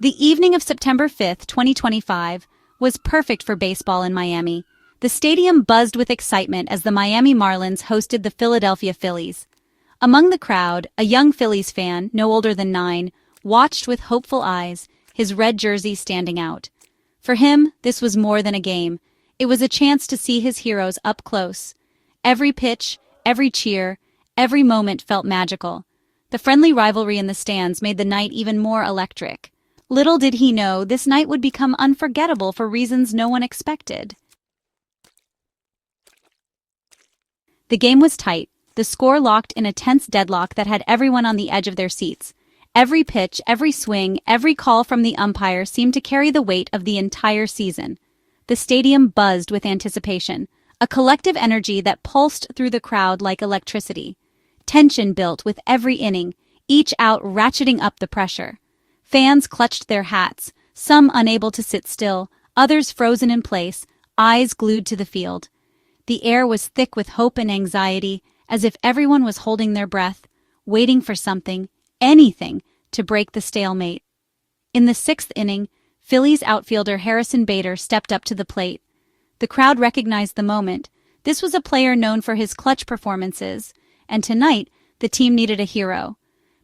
The evening of September 5, 2025, was perfect for baseball in Miami. The stadium buzzed with excitement as the Miami Marlins hosted the Philadelphia Phillies. Among the crowd, a young Phillies fan, no older than 9, watched with hopeful eyes, his red jersey standing out. For him, this was more than a game. It was a chance to see his heroes up close. Every pitch, every cheer, every moment felt magical. The friendly rivalry in the stands made the night even more electric. Little did he know this night would become unforgettable for reasons no one expected. The game was tight, the score locked in a tense deadlock that had everyone on the edge of their seats. Every pitch, every swing, every call from the umpire seemed to carry the weight of the entire season. The stadium buzzed with anticipation, a collective energy that pulsed through the crowd like electricity. Tension built with every inning, each out ratcheting up the pressure. Fans clutched their hats, some unable to sit still, others frozen in place, eyes glued to the field. The air was thick with hope and anxiety, as if everyone was holding their breath, waiting for something, anything, to break the stalemate. In the 6th inning, Phillies outfielder Harrisonbader stepped up to the plate. The crowd recognized the moment. This was a player known for his clutch performances, and tonight, the team needed a hero.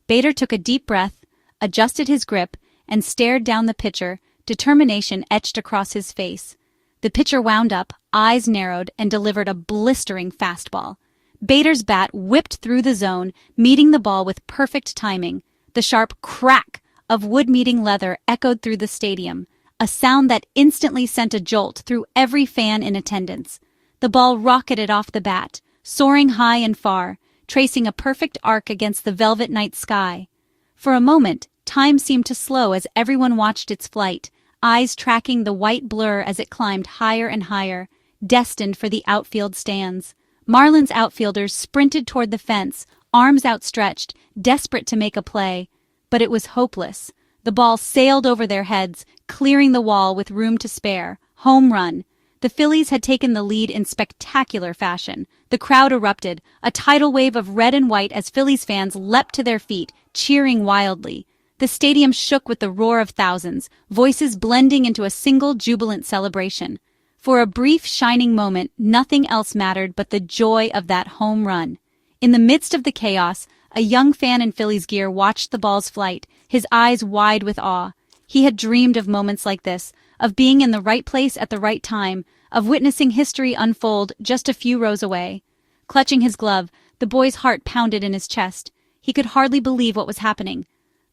Bader took a deep breath, adjusted his grip, and stared down the pitcher, determination etched across his face. The pitcher wound up, eyes narrowed, and delivered a blistering fastball. Bader's bat whipped through the zone, meeting the ball with perfect timing. The sharp crack of wood meeting leather echoed through the stadium, a sound that instantly sent a jolt through every fan in attendance. The ball rocketed off the bat, soaring high and far, tracing a perfect arc against the velvet night sky. For a moment, time seemed to slow as everyone watched its flight, eyes tracking the white blur as it climbed higher and higher, destined for the outfield stands. Marlins outfielders sprinted toward the fence, arms outstretched, desperate to make a play. But it was hopeless. The ball sailed over their heads, clearing the wall with room to spare. Home run. The Phillies had taken the lead in spectacular fashion. The crowd erupted, a tidal wave of red and white as Phillies fans leapt to their feet, cheering wildly. The stadium shook with the roar of thousands, voices blending into a single jubilant celebration. For a brief, shining moment, nothing else mattered but the joy of that home run. In the midst of the chaos, a young fan in Phillies gear watched the ball's flight, his eyes wide with awe. He had dreamed of moments like this, of being in the right place at the right time, of witnessing history unfold just a few rows away. Clutching his glove, the boy's heart pounded in his chest. He could hardly believe what was happening.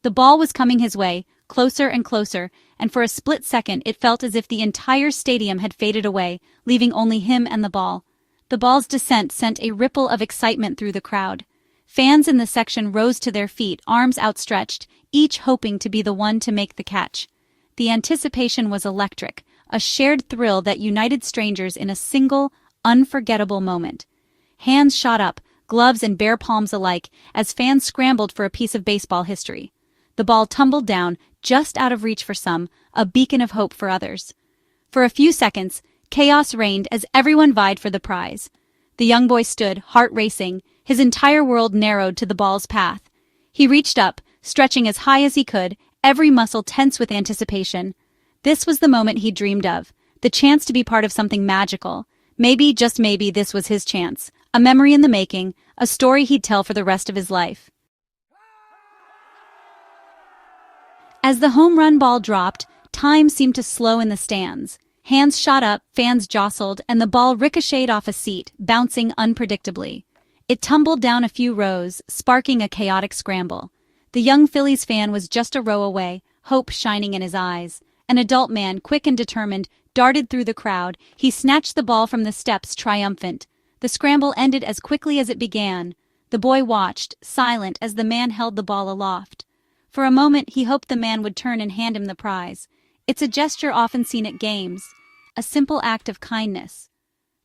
The ball was coming his way, closer and closer, and for a split second it felt as if the entire stadium had faded away, leaving only him and the ball. The ball's descent sent a ripple of excitement through the crowd. Fans in the section rose to their feet, arms outstretched, each hoping to be the one to make the catch. The anticipation was electric, a shared thrill that united strangers in a single, unforgettable moment. Hands shot up, gloves and bare palms alike, as fans scrambled for a piece of baseball history. The ball tumbled down, just out of reach for some, a beacon of hope for others. For a few seconds, chaos reigned as everyone vied for the prize. The young boy stood, heart racing, his entire world narrowed to the ball's path. He reached up, stretching as high as he could, every muscle tense with anticipation. This was the moment he dreamed of, the chance to be part of something magical. Maybe, just maybe, this was his chance, a memory in the making, a story he'd tell for the rest of his life. As the home run ball dropped, time seemed to slow in the stands. Hands shot up, fans jostled, and the ball ricocheted off a seat, bouncing unpredictably. It tumbled down a few rows, sparking a chaotic scramble. The young Phillies fan was just a row away, hope shining in his eyes. An adult man, quick and determined, darted through the crowd. He snatched the ball from the steps, triumphant. The scramble ended as quickly as it began. The boy watched, silent, as the man held the ball aloft. For a moment, he hoped the man would turn and hand him the prize. It's a gesture often seen at games, a simple act of kindness.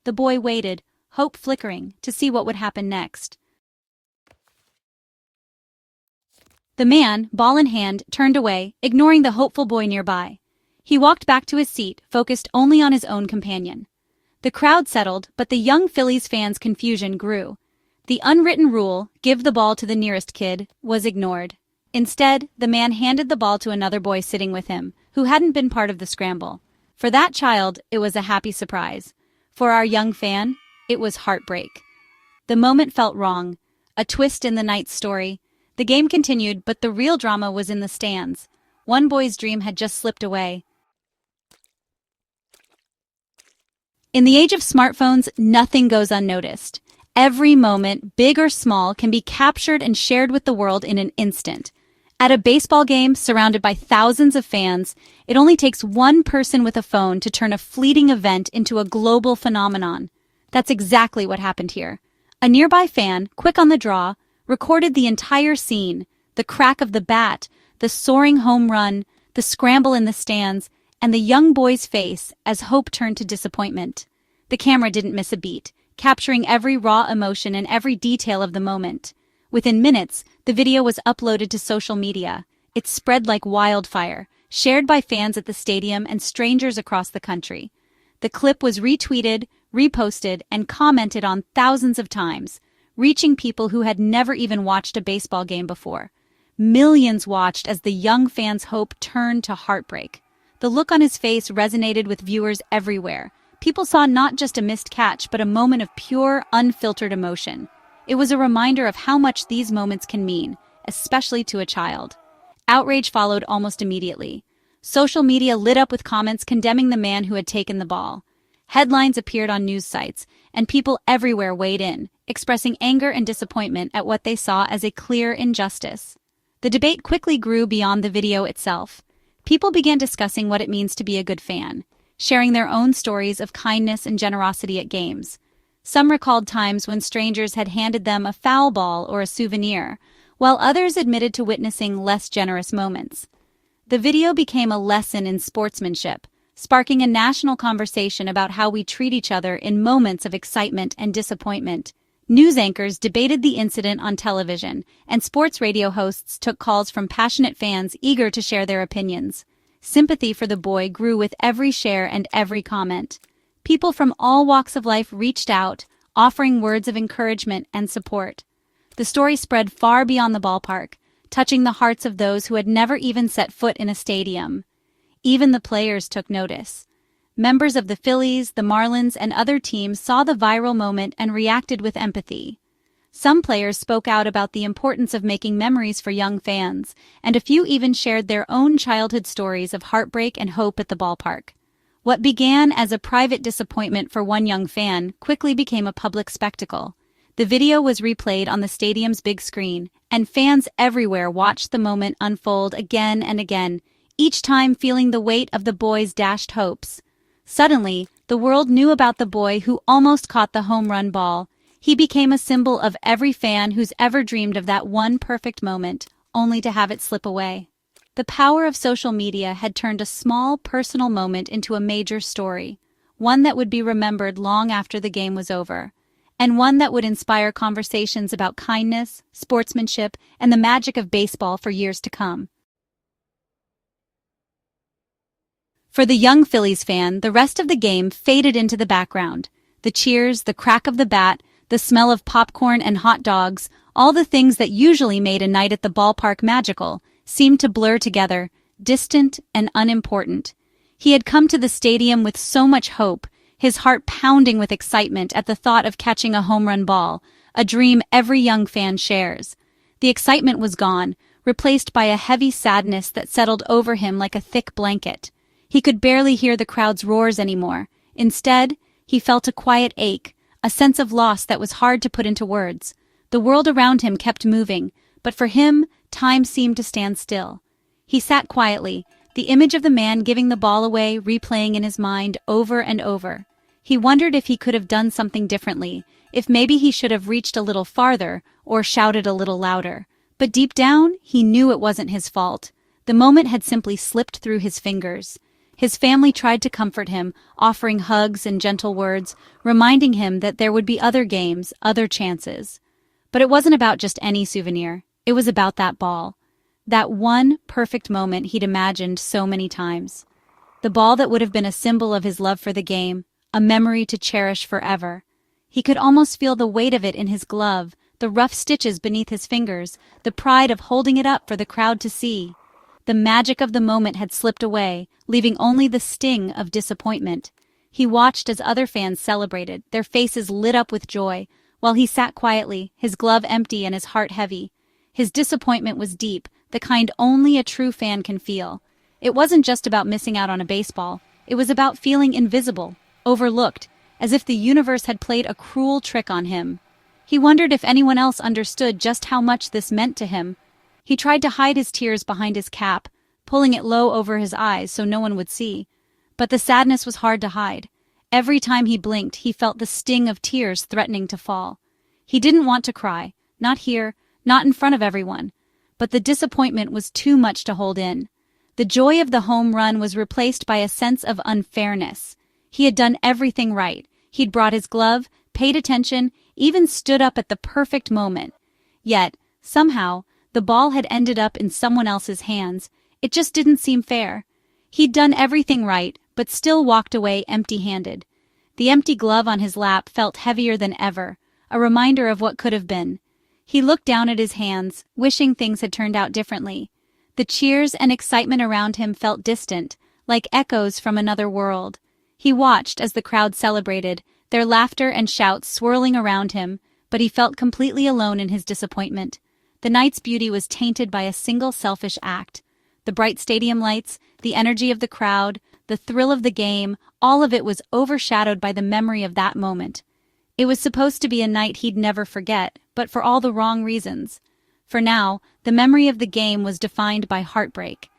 The boy waited, hope flickering, to see what would happen next. The man, ball in hand, turned away, ignoring the hopeful boy nearby. He walked back to his seat, focused only on his own companion. The crowd settled, but the young Phillies fans' confusion grew. The unwritten rule, give the ball to the nearest kid, was ignored. Instead, the man handed the ball to another boy sitting with him, who hadn't been part of the scramble. For that child, it was a happy surprise. For our young fan, it was heartbreak. The moment felt wrong, a twist in the night's story. The game continued, but the real drama was in the stands. One boy's dream had just slipped away. In the age of smartphones, nothing goes unnoticed. Every moment, big or small, can be captured and shared with the world in an instant. At a baseball game surrounded by thousands of fans, it only takes one person with a phone to turn a fleeting event into a global phenomenon. That's exactly what happened here. A nearby fan, quick on the draw, recorded the entire scene: the crack of the bat, the soaring home run, the scramble in the stands, and the young boy's face as hope turned to disappointment. The camera didn't miss a beat, capturing every raw emotion and every detail of the moment. Within minutes, the video was uploaded to social media. It spread like wildfire, shared by fans at the stadium and strangers across the country. The clip was retweeted, reposted, and commented on thousands of times, reaching people who had never even watched a baseball game before. Millions watched as the young fan's hope turned to heartbreak. The look on his face resonated with viewers everywhere. People saw not just a missed catch, but a moment of pure, unfiltered emotion. It was a reminder of how much these moments can mean, especially to a child. Outrage followed almost immediately. Social media lit up with comments condemning the man who had taken the ball. Headlines appeared on news sites, and people everywhere weighed in, expressing anger and disappointment at what they saw as a clear injustice. The debate quickly grew beyond the video itself. People began discussing what it means to be a good fan, sharing their own stories of kindness and generosity at games. Some recalled times when strangers had handed them a foul ball or a souvenir, while others admitted to witnessing less generous moments. The video became a lesson in sportsmanship, sparking a national conversation about how we treat each other in moments of excitement and disappointment. News anchors debated the incident on television, and sports radio hosts took calls from passionate fans eager to share their opinions. Sympathy for the boy grew with every share and every comment. People from all walks of life reached out, offering words of encouragement and support. The story spread far beyond the ballpark, touching the hearts of those who had never even set foot in a stadium. Even the players took notice. Members of the Phillies, the Marlins, and other teams saw the viral moment and reacted with empathy. Some players spoke out about the importance of making memories for young fans, and a few even shared their own childhood stories of heartbreak and hope at the ballpark. What began as a private disappointment for one young fan quickly became a public spectacle. The video was replayed on the stadium's big screen, and fans everywhere watched the moment unfold again and again, each time feeling the weight of the boy's dashed hopes. Suddenly, the world knew about the boy who almost caught the home run ball. He became a symbol of every fan who's ever dreamed of that one perfect moment, only to have it slip away. The power of social media had turned a small, personal moment into a major story, one that would be remembered long after the game was over, and one that would inspire conversations about kindness, sportsmanship, and the magic of baseball for years to come. For the young Phillies fan, the rest of the game faded into the background. The cheers, the crack of the bat, the smell of popcorn and hot dogs, all the things that usually made a night at the ballpark magical, seemed to blur together, distant and unimportant. He had come to the stadium with so much hope, his heart pounding with excitement at the thought of catching a home run ball, a dream every young fan shares. The excitement was gone, replaced by a heavy sadness that settled over him like a thick blanket. He could barely hear the crowd's roars anymore. Instead, he felt a quiet ache, a sense of loss that was hard to put into words. The world around him kept moving, but for him, time seemed to stand still. He sat quietly, the image of the man giving the ball away replaying in his mind over and over. He wondered if he could have done something differently, if maybe he should have reached a little farther or shouted a little louder. But deep down, he knew it wasn't his fault. The moment had simply slipped through his fingers. His family tried to comfort him, offering hugs and gentle words, reminding him that there would be other games, other chances. But it wasn't about just any souvenir. It was about that ball. That one perfect moment he'd imagined so many times. The ball that would have been a symbol of his love for the game, a memory to cherish forever. He could almost feel the weight of it in his glove, the rough stitches beneath his fingers, the pride of holding it up for the crowd to see. The magic of the moment had slipped away, leaving only the sting of disappointment. He watched as other fans celebrated, their faces lit up with joy, while he sat quietly, his glove empty and his heart heavy. His disappointment was deep, the kind only a true fan can feel. It wasn't just about missing out on a baseball, it was about feeling invisible, overlooked, as if the universe had played a cruel trick on him. He wondered if anyone else understood just how much this meant to him. He tried to hide his tears behind his cap, pulling it low over his eyes so no one would see. But the sadness was hard to hide. Every time he blinked, he felt the sting of tears threatening to fall. He didn't want to cry, not here, not in front of everyone. But the disappointment was too much to hold in. The joy of the home run was replaced by a sense of unfairness. He had done everything right. He'd brought his glove, paid attention, even stood up at the perfect moment. Yet, somehow, the ball had ended up in someone else's hands. It just didn't seem fair. He'd done everything right, but still walked away empty-handed. The empty glove on his lap felt heavier than ever, a reminder of what could have been. He looked down at his hands, wishing things had turned out differently. The cheers and excitement around him felt distant, like echoes from another world. He watched as the crowd celebrated, their laughter and shouts swirling around him, but he felt completely alone in his disappointment. The night's beauty was tainted by a single selfish act. The bright stadium lights, the energy of the crowd, the thrill of the game, all of it was overshadowed by the memory of that moment. It was supposed to be a night he'd never forget, but for all the wrong reasons. For now, the memory of the game was defined by heartbreak.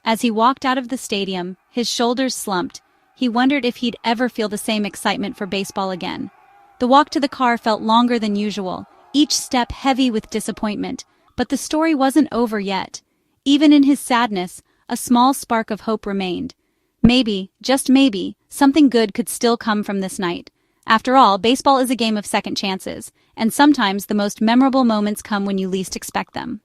As he walked out of the stadium, his shoulders slumped. He wondered if he'd ever feel the same excitement for baseball again. The walk to the car felt longer than usual, each step heavy with disappointment, but the story wasn't over yet. Even in his sadness, a small spark of hope remained. Maybe, just maybe, something good could still come from this night. After all, baseball is a game of second chances, and sometimes the most memorable moments come when you least expect them.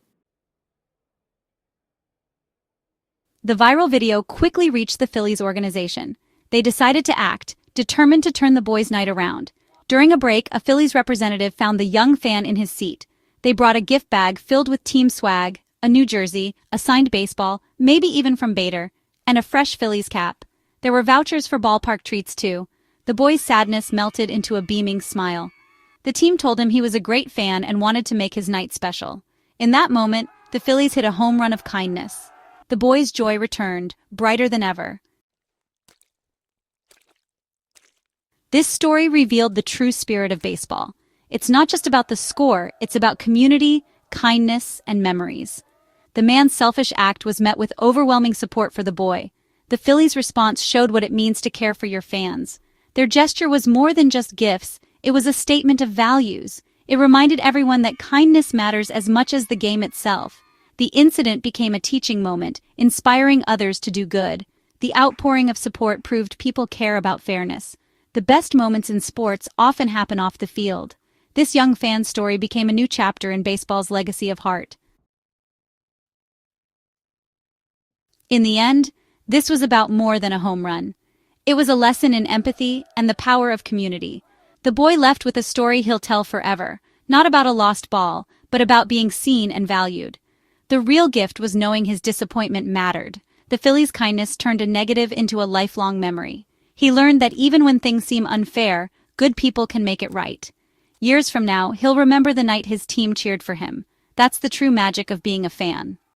The viral video quickly reached the Phillies organization. They decided to act, determined to turn the boys' night around. During a break, a Phillies representative found the young fan in his seat. They brought a gift bag filled with team swag, a new jersey, a signed baseball, maybe even from Bader, and a fresh Phillies cap. There were vouchers for ballpark treats too. The boy's sadness melted into a beaming smile. The team told him he was a great fan and wanted to make his night special. In that moment, the Phillies hit a home run of kindness. The boy's joy returned, brighter than ever. This story revealed the true spirit of baseball. It's not just about the score, it's about community, kindness, and memories. The man's selfish act was met with overwhelming support for the boy. The Phillies' response showed what it means to care for your fans. Their gesture was more than just gifts, it was a statement of values. It reminded everyone that kindness matters as much as the game itself. The incident became a teaching moment, inspiring others to do good. The outpouring of support proved people care about fairness. The best moments in sports often happen off the field. This young fan's story became a new chapter in baseball's legacy of heart. In the end, this was about more than a home run. It was a lesson in empathy and the power of community. The boy left with a story he'll tell forever, not about a lost ball, but about being seen and valued. The real gift was knowing his disappointment mattered. The Phillies' kindness turned a negative into a lifelong memory. He learned that even when things seem unfair, good people can make it right. Years from now, he'll remember the night his team cheered for him. That's the true magic of being a fan.